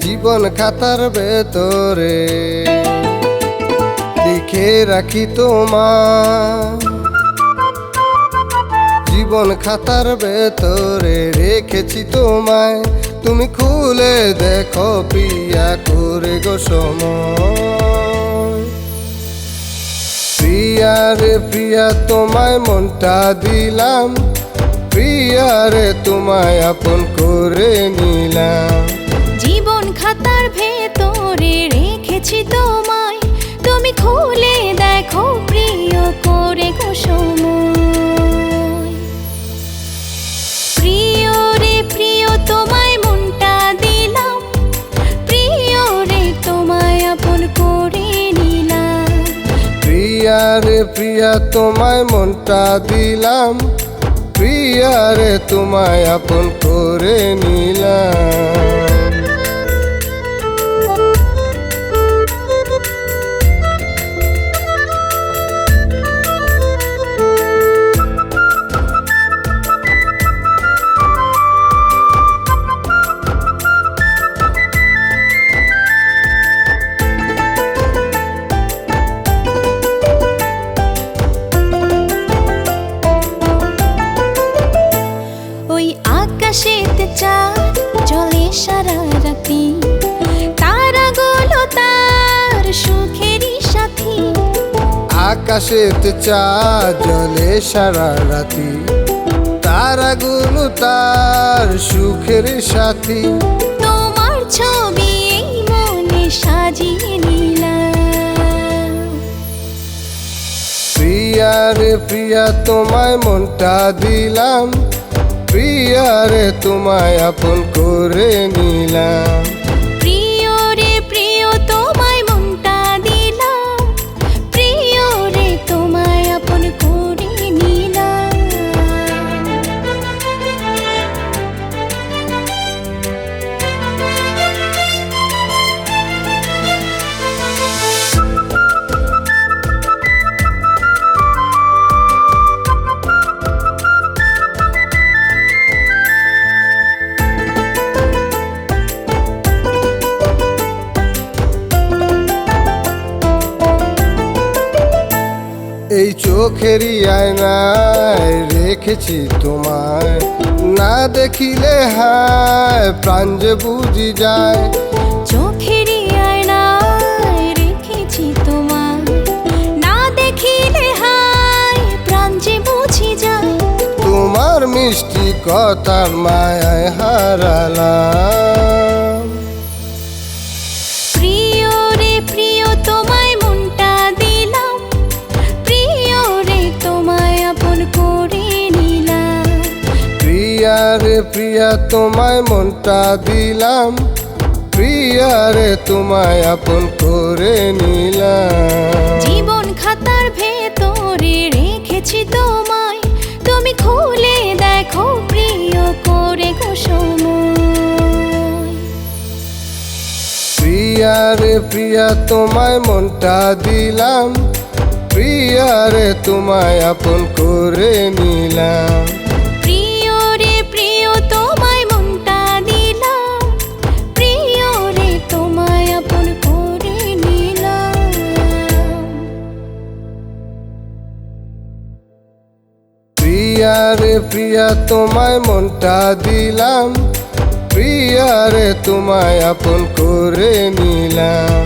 জীবন খাতার ভেতরে লিখে রাখি তোমার, জীবন খাতার ভেতরে রেখেছি তোমায়। তুমি খুলে দেখো প্রিয়া করে গো সময়। প্রিয়া রে প্রিয়া তোমায় মনটা দিলাম, প্রিয়া রে তোমায় আপন করে নিলাম। জীবন খাতার ভেতরে রেখেছি তোমায়, তুমি খুলে দেখো প্রিয় করে গো সময়। প্রিয় রে প্রিয় তোমায় মনটা দিলাম, প্রিয় রে তোমায় আপন করে নিলাম। প্রিয়া রে প্রিয়া তোমায় মনটা দিলাম, প্রিয়া রে তোমায় আপন করে নিলাম। আকাশেতে চাঁদ জ্বলে সারা রাতি, তারাগুলো তার সুখেরই সাথী। আকাশেতে চাঁদ জ্বলে সারা রাতি, তারাগুলো তার সুখের সাথী। তোমার ছবি এই মনে সাজিয়ে নিলাম। প্রিয়া রে প্রিয়া তোমায় মনটা দিলাম, প্রিয়া রে তোমায় আপন করে নিলাম। প্রিয় রে প্রিয় তোমায় মনটা দিলাম, প্রিয় রে তোমায় আপন করে নিলাম। এই চোখেরই আয়নায় রেখেছি তোমায়, না দেখিলে হায় প্রাণ যে বুঝি যায়। চোখেরই আয়নায় রেখেছি তোমায়, না দেখিলে হায় প্রাণ যে বুঝি যায়। তোমার মিষ্টি কথার মায়ায় হারালাম। প্রিয় রে প্রিয় তোমায় মনটা দিলাম, প্রিয় রে তোমায় আপন করে নিলাম। প্রিয়া রে প্রিয়া তোমায় মনটা দিলাম, প্রিয়া রে তোমায় আপন করে নিলাম। জীবন খাতার ভেতরে রেখেছি তোমায়, তুমি খুলে দেখো প্রিয় করে গো সময়। প্রিয়া রে প্রিয়া তোমায় মনটা দিলাম, প্রিয়া রে তোমায় আপন করে নিলাম। প্রিয় রে প্রিয় তোমায় মনটা দিলাম, প্রিয় রে তোমায় আপন করে নিলাম। প্রিয়া রে প্রিয়া তোমায় মনটা দিলাম, প্রিয়া রে তোমায় আপন করে নিলাম।